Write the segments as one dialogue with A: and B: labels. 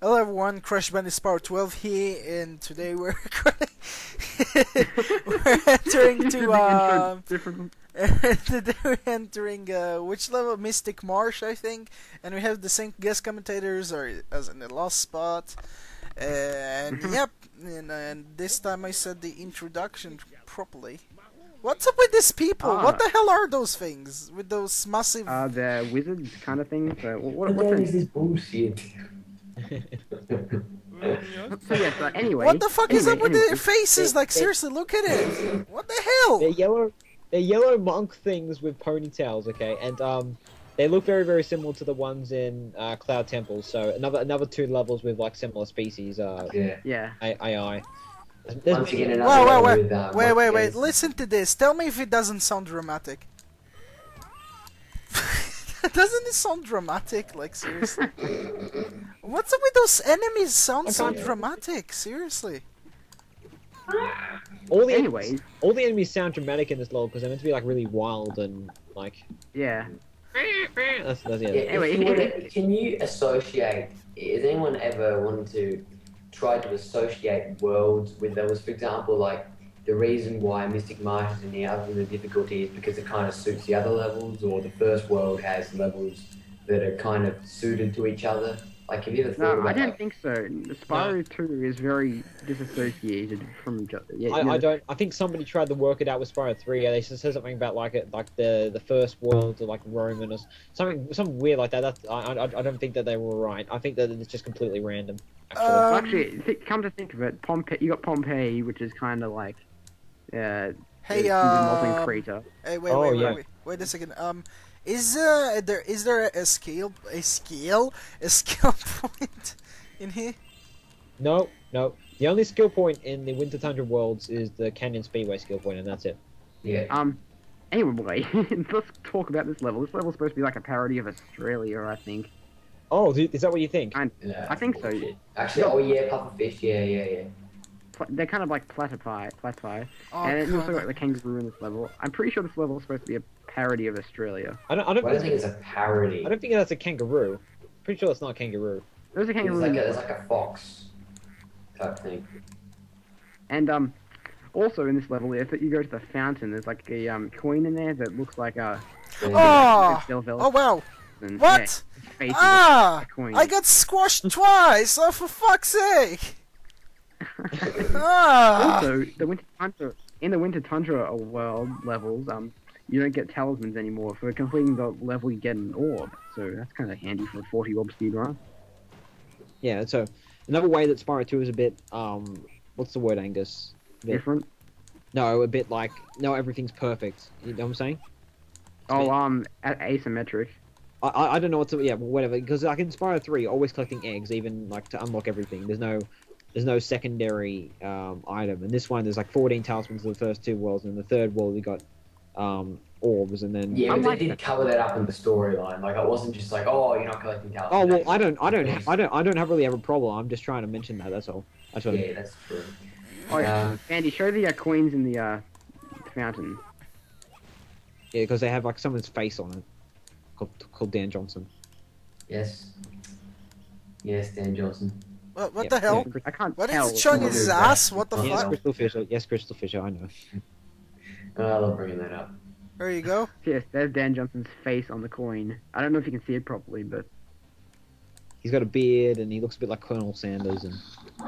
A: Hello everyone, Crash Bandit Spyro 12 here, and today we're we're entering to today we're entering which level? Mystic Marsh, I think, and we have the same guest commentators as in the last spot. And yep, and this time I said the introduction properly. What's up with these people? What the hell are those things with those massive?
B: The wizards kind of thing. So
C: what is this bullshit?
B: So yes, anyway.
A: What the fuck is up with their faces? Like seriously, look at it. What the hell?
D: They're yellow monk things with ponytails. Okay, and they look very, very similar to the ones in Cloud Temple. So another two levels with like similar species.
B: Yeah.
D: AI.
C: Once again, another
A: wait. Listen to this. Tell me if it doesn't sound dramatic. Doesn't it sound dramatic? Like, seriously? What's up with those enemies? Sound so dramatic. Seriously.
D: All the enemies sound dramatic in this level because they're meant to be like really wild and like.
B: Yeah.
D: That's it.
C: Anyway, can you associate? Has anyone ever wanted to try to associate worlds with those? For example, like the reason why Mystic Marsh is in the other than the difficulty is because it kind of suits the other levels, or the first world has levels that are kind of suited to each other. Like, have you ever thought about
B: I don't
C: like...
B: think so. The Spyro 2 is very disassociated from.
D: I don't. I think somebody tried to work it out with Spyro 3. Yeah, they said something about like the first world or like Roman or something weird like that. That's I don't think that they were right. I think that it's just completely random.
B: Actually, come to think of it, you got Pompeii, which is kind of like.
A: Hey,
B: molten crater.
A: Hey, wait a second. Is there a skill point in here?
D: No. The only skill point in the Winter Tundra worlds is the Canyon Speedway skill point, and that's it.
C: Yeah.
B: Anyway, let's talk about this level. This level's supposed to be like a parody of Australia, I think.
D: Oh, is that what you think?
B: I think so.
C: Actually, pufferfish. Yeah.
B: They're kind of like platypi.
A: Oh,
B: And it's also got the kangaroo in this level. I'm pretty sure this level is supposed to be a parody of Australia.
D: I don't
C: think it's a parody.
D: I don't think that's a kangaroo. Pretty sure it's not a kangaroo.
B: There's a kangaroo.
C: There's like a fox type thing.
B: And also in this level, if you go to the fountain, there's like a coin in there that looks like a.
A: Oh wow!
B: And,
A: what?
B: Yeah,
A: I got squashed twice! Oh, for fuck's sake!
B: Also, in the Winter Tundra world levels, you don't get talismans anymore. For completing the level, you get an orb. So that's kind of handy for a 40 orb speedrun.
D: Yeah. So another way that Spyro 2 is a bit what's the word, Angus?
B: Different.
D: No, a bit like everything's perfect. You know what I'm saying?
B: Asymmetric.
D: I don't know what to whatever, because like in Spyro 3, always collecting eggs, even like to unlock everything. There's no secondary item. In this one, there's like 14 talismans in the first two worlds, and in the third world we got orbs, and then
C: but they did cover that up in the storyline. Like it wasn't just like, oh, you're not collecting talismans.
D: Oh well, I don't really have a problem. I'm just trying to mention that. That's all.
C: That's true.
B: Andy, show the coins in the fountain.
D: Yeah, because they have like someone's face on it, called Dan Johnson.
C: Yes, Dan Johnson.
A: What the hell?
B: I can't
A: What
B: tell.
A: is it showing his ass? What the fuck?
D: Crystal Fisher, I know.
C: I love bringing that up.
A: There you go.
B: Yes, there's Dan Johnson's face on the coin. I don't know if you can see it properly, but...
D: He's got a beard, and he looks a bit like Colonel Sanders, and...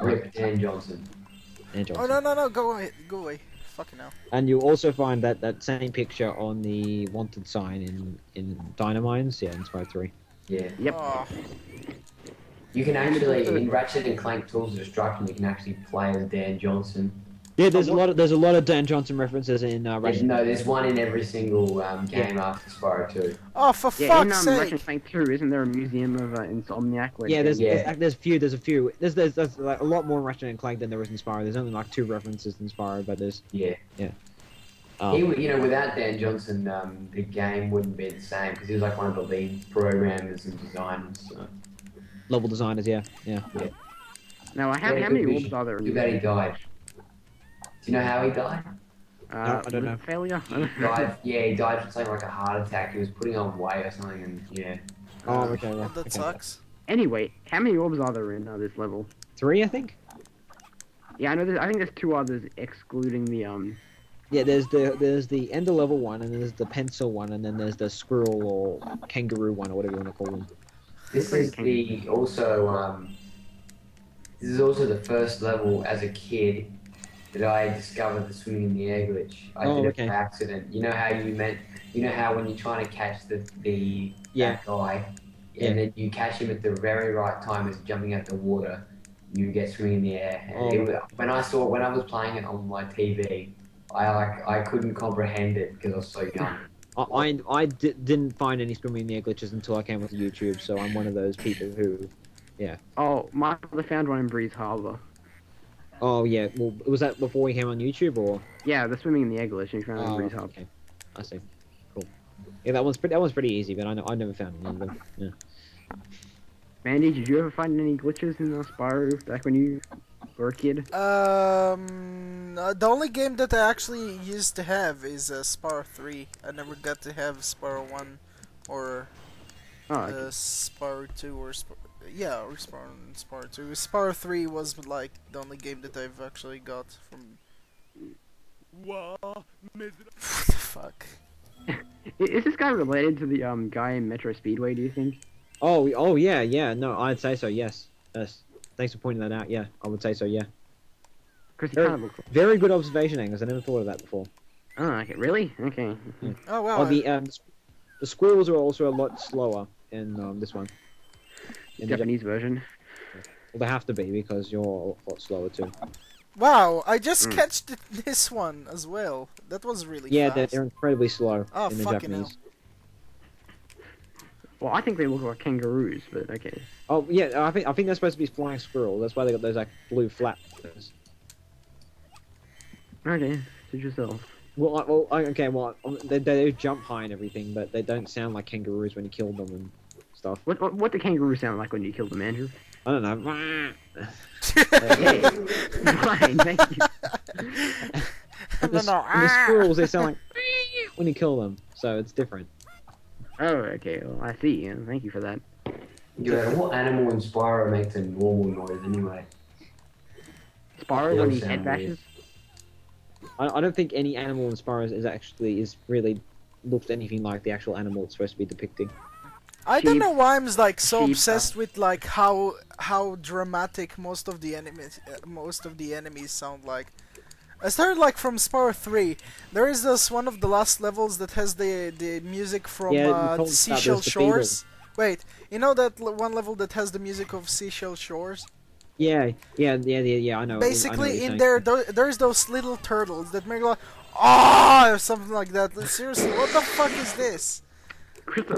C: Rip Dan Johnson.
A: Oh, no, go away. Fucking hell.
D: And you'll also find that same picture on the wanted sign in Dynamines, in Spyro 3.
C: Yeah.
B: Yep.
A: Oh.
C: You can actually, in Ratchet and Clank Tools of Destruction, you can actually play as Dan Johnson.
D: Yeah, there's a lot of Dan Johnson references in Ratchet.
C: No, there's one in every single game after Spyro 2.
A: Oh, for fuck's sake!
B: Ratchet and Clank 2, isn't there a museum of Insomniac?
D: There's a few. There's like a lot more in Ratchet and Clank than there is in Spyro. There's only like 2 references in Spyro, but there's
C: without Dan Johnson, the game wouldn't be the same because he was like one of the lead programmers and designers. So.
D: Level designers, yeah.
B: Now, how many orbs are there?
C: Too bad he died. Do you know how he died?
D: I don't know.
B: Failure?
C: He died from something like a heart attack. He was putting on weight or something, and
D: Oh, okay.
A: That sucks.
B: Anyway, how many orbs are there in this level?
D: 3, I think.
B: Yeah, I know. I think there's 2 others, excluding the
D: Yeah, there's the Ender level one, and then there's the pencil one, and then there's the squirrel or kangaroo one, or whatever you want to call them.
C: This is also the first level as a kid that I discovered the swimming in the air glitch. I did it by accident. You know how when you're trying to catch that guy, and then you catch him at the very right time as jumping out the water, you get swimming in the air. And when I was playing it on my TV, I couldn't comprehend it because I was so young.
D: I didn't find any swimming in the air glitches until I came with YouTube, so I'm one of those people who, yeah.
B: Oh, my brother found one in Breeze Harbor.
D: Oh yeah, well, was that before we came on YouTube or?
B: Yeah, the swimming in the egg glitch and he found it in Breeze Harbor.
D: Okay, I see. Cool. Yeah, that one's pretty easy, but I never found any of them. Yeah.
B: Mandy, did you ever find any glitches in Spyro back when you were a kid?
A: The only game that I actually used to have is Spyro 3. I never got to have Spyro 1 or Spyro 2 or Spyro 2. Spyro 3 was like the only game that I've actually got from. What the fuck?
B: Is this guy related to the guy in Metro Speedway, do you think?
D: Oh yeah. No, I'd say so. Yes. Thanks for pointing that out. Yeah, I would say so. Yeah.
B: Because he kind of looks.
D: Very good observation, Angus. I never thought of that before.
B: Oh, okay. Really? Okay.
D: Yeah.
A: Oh wow.
D: The squirrels are also a lot slower in this one.
B: In the Japanese version.
D: Well, they have to be because you're a lot slower too.
A: Wow, I just catched this one as well. That was really fast.
D: They're incredibly slow in the
A: fucking
D: Japanese.
A: hell.
B: Well, I think they look like kangaroos, but okay.
D: Oh yeah, I think they're supposed to be flying squirrels. That's why they got those like blue flaps.
B: Okay, to yourself.
D: They do jump high and everything, but they don't sound like kangaroos when you kill them and stuff.
B: What do kangaroos sound like when you kill them, Andrew?
D: I don't know.
B: Hey, fine, thank you.
D: The squirrels, they sound like when you kill them, so it's different.
B: Oh, okay. Well, I see. Yeah, thank you for that.
C: Yeah, what animal in Spyro makes a normal noise anyway?
B: Spyro when he head bashes?
D: I don't think any animal in Spyro is really looks anything like the actual animal it's supposed to be depicting.
A: I don't know why I'm like so obsessed with like how dramatic most of the enemies sound like. I started like from Spyro 3. There is this one of the last levels that has the music from Seashell Shores. Wait, you know that one level that has the music of Seashell Shores?
D: Yeah, I know.
A: Basically, in there, there's those little turtles that make like, oh, or something like that. Seriously, what the fuck is this?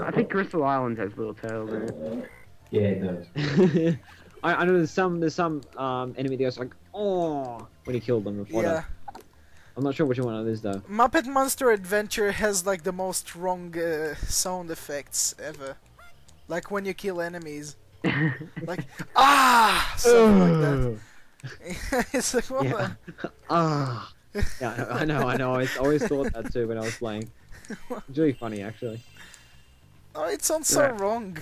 B: I think Crystal Island has little turtles in it.
C: Yeah, it does.
D: I know there's some enemy that goes like, oh, when you kill them.
A: Yeah.
D: I'm not sure which one it is though.
A: Muppet Monster Adventure has like the most wrong sound effects ever. Like when you kill enemies. Like, something like that. It's like, what the...
D: Yeah, I know. I always thought that too when I was playing. It's really funny, actually.
A: Oh, it sounds so wrong.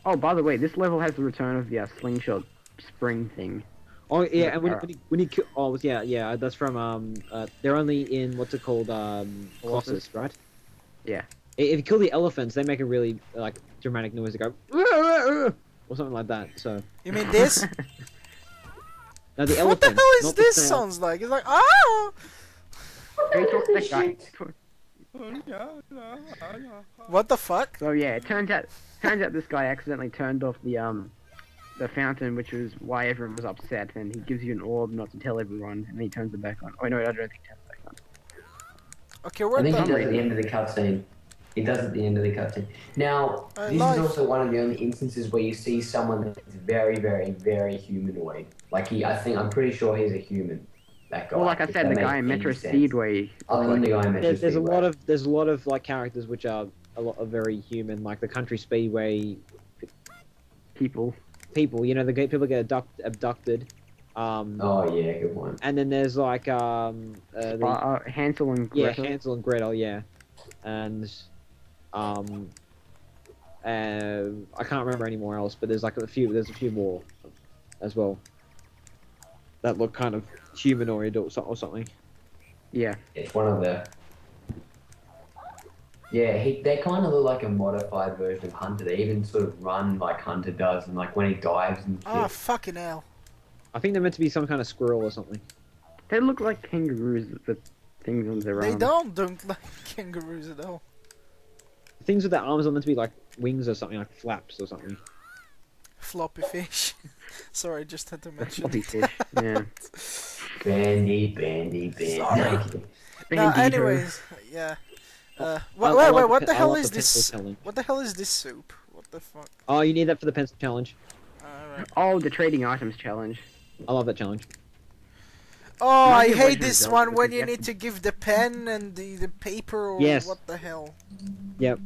B: Oh, by the way, this level has the return of the slingshot spring thing.
D: Oh yeah, and when you kill, yeah, that's from they're only in what's it called, Colossus, right?
B: Yeah.
D: If you kill the elephants, they make a really like dramatic noise. They go or something like that. So.
A: You mean this?
D: No, the
A: what
D: elephant.
A: the hell is this sounds like? It's like oh.
B: Hey, talk to that guy.
A: What the fuck?
B: So yeah, it turns out this guy accidentally turned off the fountain, which was why everyone was upset, and he gives you an orb not to tell everyone, and then he turns it back on. Oh no, I don't think he turns it back on.
A: Okay, we're
C: I think he does at the end of the cutscene. He does at the end of the cutscene. Now, this is also one of the only instances where you see someone that's very, very, very humanoid. Like I'm pretty sure he's a human. That guy.
B: Well, like I said, the guy in Metro Speedway.
C: Other than the guy in Metro Speedway.
D: There's a lot of like characters which are a lot of very human, like the Country Speedway
B: people.
D: You know, the people get abducted.
C: Oh yeah, good one.
D: And then there's like
B: Hansel and Gretel.
D: Yeah, Hansel and Gretel, yeah, and I can't remember anymore else, but there's like a few. There's a few more as well that look kind of humanoid or something.
B: Yeah.
C: It's one of the. Yeah, they kind of look like a modified version of Hunter. They even sort of run like Hunter does, and like when he dives and shit.
A: Oh, fucking hell.
D: I think they're meant to be some kind of squirrel or something.
B: They look like kangaroos with things on their
A: They
B: arms.
A: don't like kangaroos at all.
D: Things with their arms are meant to be like wings or something, like flaps or something.
A: Floppy fish. Sorry, just had to mention
B: Floppy
A: it.
B: fish. Yeah.
C: Bandy.
A: Sorry. No,
B: Bandito.
A: anyways, yeah.
D: I
A: Wait,
D: like
A: what
D: the
A: the
D: I
A: hell
D: like
A: is
D: the pencil
A: this?
D: challenge.
A: What the hell is this soup? What the fuck?
D: Oh, you need that for the pencil challenge.
A: Alright.
B: Oh, the trading items challenge.
D: I love that challenge.
A: Oh,
B: Might
A: I
B: be a
A: hate
B: version
A: this
B: of
A: one
B: Zelda
A: when
B: because
A: you
B: you
A: need to give the pen and the paper or
D: Yes.
A: what the hell.
D: Yep.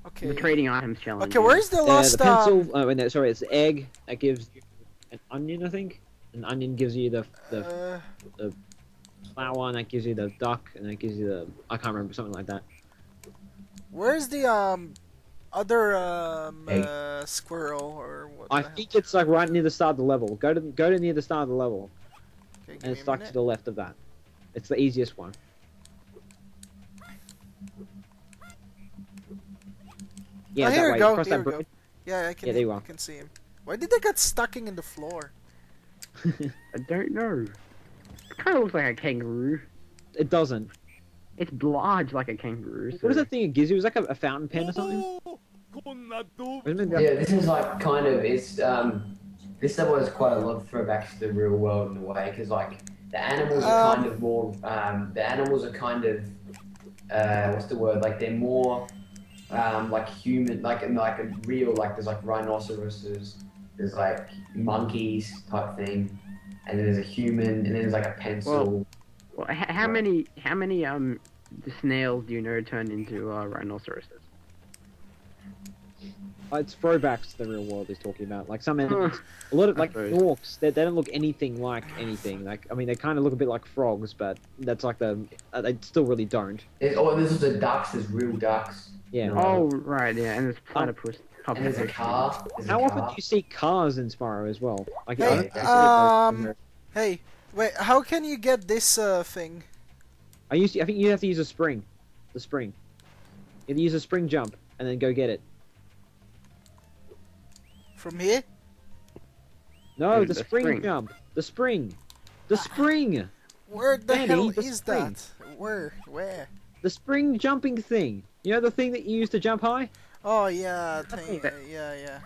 A: Okay.
B: The trading items challenge.
A: Okay, where's the last
D: the pencil. Oh, no, sorry, it's the egg that gives you an onion. I think an onion gives you the flower, and that gives you the duck, and that gives you the I can't remember, something like that.
A: where's the other
C: Egg.
A: squirrel or what?
D: I
A: the hell?
D: think it's like right near the start of the level. Go to near the start of the level,
A: Okay, give
D: and
A: me
D: it's
A: a
D: stuck to
A: minute.
D: the left of that. It's the easiest one. Yeah,
A: Oh,
D: that
A: here we
D: way.
A: go,
D: Cross
A: here
D: that
A: we go.
D: bridge.
A: Yeah, I can.
D: Yeah, there you are.
A: I can see him. Why did they get stucking in the floor?
B: I don't know. It kind of looks like a kangaroo.
D: It doesn't.
B: It's large like a kangaroo. So.
D: What is that thing it gives you? Is it like a fountain pen or something? Or isn't it
C: Yeah, this is like kind of it's this level has quite a lot of throwbacks to the real world in a way because like the animals are kind of more the animals are kind of what's the word, like they're more like human, like in like a real, like there's like rhinoceroses, there's like monkeys type thing, and then there's a human, and then there's like a pencil.
B: Well, how many the snails do you know turn into rhinoceroses?
D: It's throwbacks to the real world he's talking about. Like some animals, a lot of
B: I
D: like
B: suppose.
D: orcs, they don't look anything like anything. Like I mean, they kind of look a bit like frogs, but that's like they still really don't.
C: There's also ducks, there's real ducks.
D: Yeah.
C: No.
B: Oh, right, yeah, and there's platypus.
C: And there's a car. There's
D: How
C: a
D: often
C: car.
D: do you see cars in Spyro as well? Like,
A: Hey,
D: I don't see it, like,
A: Hey, wait, how can you get this thing?
D: I think you have to use a spring, the spring. You have to use a spring jump and then go get it.
A: From here?
D: No,
B: The
D: the spring
B: spring.
D: jump, the spring, the spring,
A: Where the
D: Danny,
A: hell
D: the
A: is
D: spring.
A: that? Where?
D: the spring jumping thing. You know the thing that you use to jump high?
A: Oh yeah, thing.
B: that.
A: Yeah.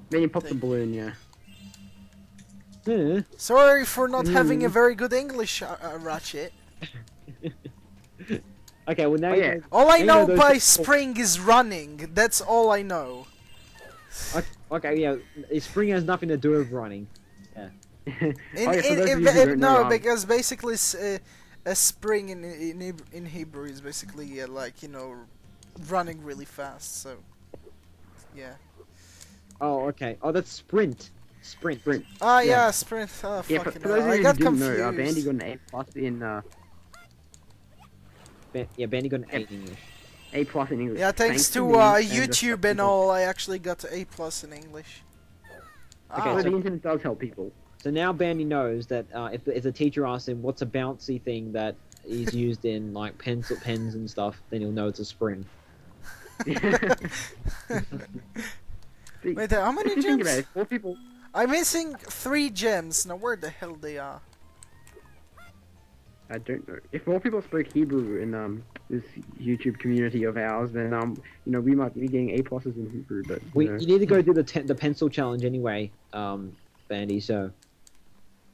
B: Then you pop the balloon, yeah.
D: Yeah.
A: Sorry for not having a
B: Mm.
A: very good English, Ratchet.
D: Okay, well now
B: Oh,
D: you
B: yeah.
D: know-
A: All I
D: you
A: know
D: those
A: by
D: people-
A: spring is running. That's all I know.
D: Okay, yeah, spring has nothing to do with running.
B: Oh, yeah, for those of you who
A: No,
B: don't know,
A: because basically a spring in Hebrew is basically like, you know, running really fast. So yeah.
D: Oh, okay. Oh, that's sprint. Sprint.
B: Sprint.
A: Ah
B: Yeah.
A: yeah, sprint. Oh
B: Yeah, for
A: fucking
B: those
A: hell.
B: of
A: I
B: you
A: got
B: who didn't
A: confused.
B: know, Bandy got an A plus in
D: Yeah, Bandy got an 8 in English.
B: A plus in English.
A: Yeah, thanks to
B: me and the
A: YouTube and
B: people.
A: all, I actually got A plus in English.
D: Okay,
A: Ah.
B: So
D: so-
B: the internet does help people.
D: So now Bandy knows that if the teacher asks him what's a bouncy thing that is used in like pens and stuff, then he'll know it's a spring.
B: See,
A: Wait, how many
B: if you think about
A: gems?
B: it, 4 people.
A: I'm missing 3 gems. Now where the hell they are?
B: I don't know. If more people spoke Hebrew in this YouTube community of ours, then you know, we might be getting A pluses in Hebrew. But you know.
D: You need to go do the pencil challenge anyway, Bandy. So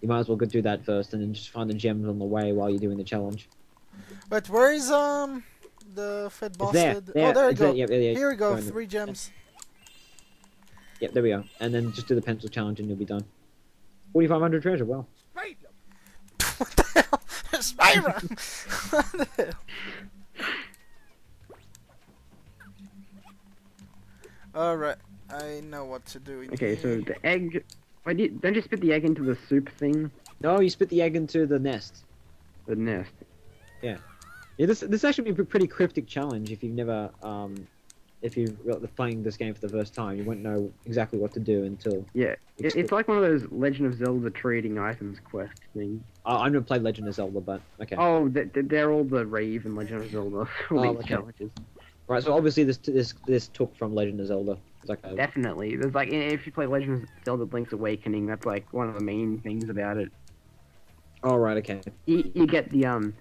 D: you might as well go do that first, and then just find the gems on the way while you're doing the challenge.
A: But where is the fat
D: It's there.
A: bastard?
D: There.
A: Oh, there we
D: It's
A: go.
D: there. Yep, yeah,
A: Here we go.
D: in the-
A: 3 gems.
D: Yep, there we go. And then just do the pencil challenge, and you'll be done. 4,500 treasure. Well.
A: What the hell? Spyro! What the hell? Alright, I know what to do. In
B: Okay, so
A: here.
B: the egg. Don't you spit the egg into the soup thing?
D: No, you spit the egg into the nest.
B: The nest.
D: Yeah. Yeah, this actually be a pretty cryptic challenge if you've never if you're playing this game for the first time. You won't know exactly what to do until.
B: Yeah, it's like one of those Legend of Zelda trading items quest things.
D: I've never played Legend of Zelda, but okay.
B: Oh, they're all the Rave and Legend of Zelda. All these
D: okay.
B: challenges.
D: Right, so obviously this took from Legend of Zelda. It's like a,
B: Definitely. There's like if you play Legend of Zelda Link's Awakening, that's like one of the main things about it.
D: oh right, okay.
B: You get the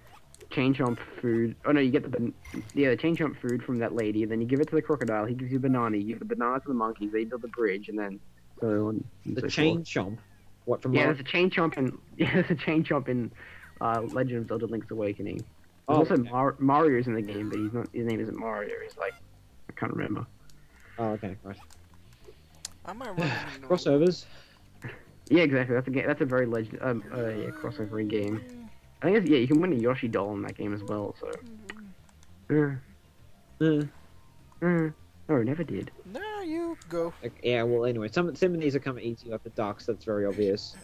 B: chain jump food. Oh no, you get the chain jump food from that lady. Then you give it to the crocodile. He gives you a banana. You give the banana to the monkey. They build the bridge, and then so on. And
D: The
B: so
D: chain
B: forth.
D: chomp. What from?
B: Yeah,
D: Mario?
B: there's a chain jump in there's a chain jump in Legend of Zelda Link's Awakening. There's
D: Oh,
B: also
D: okay.
B: Mario's in the game, but he's not. His name isn't Mario. He's like I can't remember.
D: Oh, okay, right.
A: Am I running?
D: Crossovers.
B: Yeah, exactly. That's a game. That's a very crossover game. I think you can win a Yoshi doll in that game as well. So. No, it never did.
A: No, you go.
D: Like, yeah, well, anyway, some of these are kind of easy, like the ducks. That's very obvious.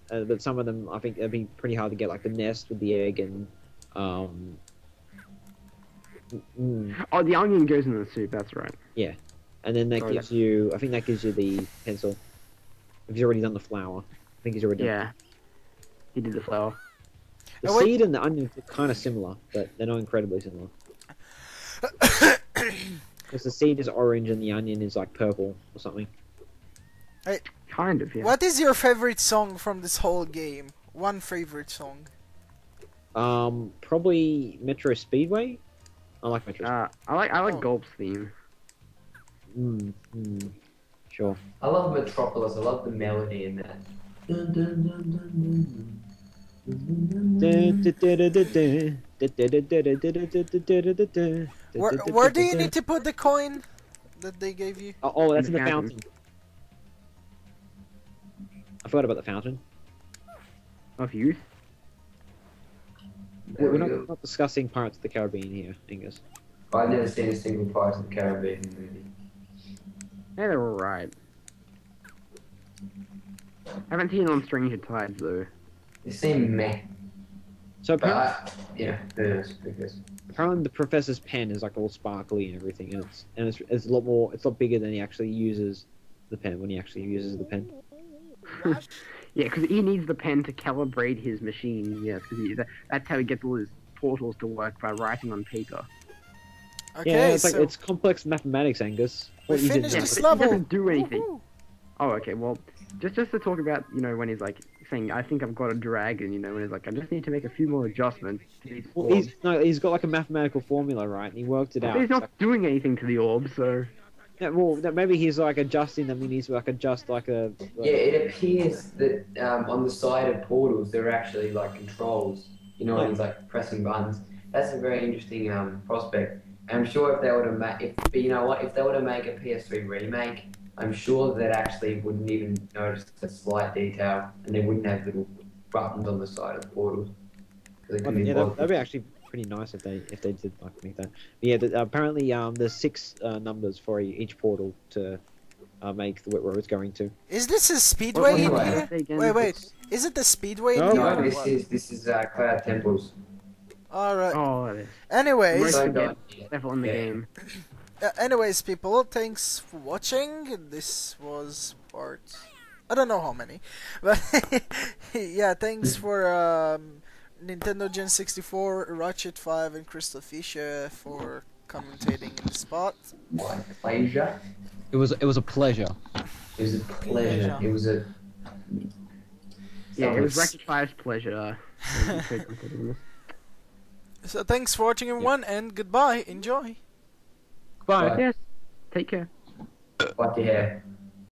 D: But some of them, I think, it'd be pretty hard to get, like the nest with the egg and
B: Oh, the onion goes in the soup. That's right.
D: and then that
B: Sorry,
D: gives you. I think that gives you the pencil. If he's already done the flour, I think he's already done.
B: Yeah. He did the flower.
D: The
A: Oh, wait.
D: seed and the onion are kind of similar, but they're not incredibly similar. Because the seed is orange and the onion is like purple or something.
B: Kind of, yeah.
A: What is your favorite song from this whole game? One favorite song.
D: Probably Metro Speedway. I like Metro.
B: I like
A: Oh.
B: Gulp's theme.
D: Sure.
C: I love Metropolis. I love the melody in that. Dun, dun, dun, dun, dun, dun.
A: Where do you need to put the coin that they gave you?
D: Oh, that's in
B: In
D: the
B: the
D: fountain. I forgot about the fountain.
B: Of youth.
C: There
D: We're
C: we
D: not,
C: go.
D: not discussing Pirates of the Caribbean here, Angus.
C: I've never seen a single Pirates of the Caribbean movie.
B: Yeah, they're alright. Haven't seen on Stranger Tides though.
C: They seem meh.
D: So
C: But
D: apparently,
C: yeah, who knows? Because
D: apparently the professor's pen is like all sparkly and everything, and it's a lot more. It's a lot bigger than he actually uses the pen when he actually uses the pen.
B: Yeah, because he needs the pen to calibrate his machine. Yes, because that's how he gets all his portals to work, by writing on paper.
A: Okay,
D: Yeah, it's like
A: so
D: it's complex mathematics, Angus.
A: we
D: What you did
A: finished
D: now.
A: this
B: He
A: level.
B: doesn't do anything.
A: Woohoo.
B: Oh, okay. Well, just to talk about, when he's like saying, "I think I've got a dragon," when he's like, "I just need to make a few more adjustments to these
D: Well,
B: orbs."
D: he's got like a mathematical formula, right? And he worked it out.
B: He's
D: It's
B: not
D: like,
B: doing anything to the orb, so
D: yeah, well, maybe he's like adjusting them. He needs to like adjust like a.
C: yeah, it appears that on the side of portals there are actually like controls. And he's like pressing buttons. That's a very interesting prospect. I'm sure if they were to if they were to make a PS3 remake, I'm sure that actually wouldn't even notice the slight detail, and they wouldn't have little buttons on the side of the portals.
D: Yeah, that'd be actually pretty nice if they did like make that. But yeah, apparently there's 6 numbers for each portal to make where it's going to.
A: Is this a speedway in
C: What-
A: here?
B: Say again,
A: Wait. Is it the speedway in
D: No,
A: here?
C: No, this is Cloud Temples.
A: Alright.
B: Oh, that is
A: Anyways,
B: Right.
C: So
B: forget level in the
C: Yeah.
B: game.
A: anyways, people, thanks for watching. This was part. I don't know how many, but yeah, thanks for Nintendo Gen 64, Ratchet 5, and Crystal Fisher for commentating in the spot.
C: My pleasure.
E: It was a pleasure.
C: It was a pleasure. It was a.
B: Yeah, it was
C: Sounds-
B: Rectifier's pleasure.
A: So thanks for watching, everyone, and goodbye. Enjoy.
D: Bye.
C: Bye.
B: Yes. Take care.
C: What the hair.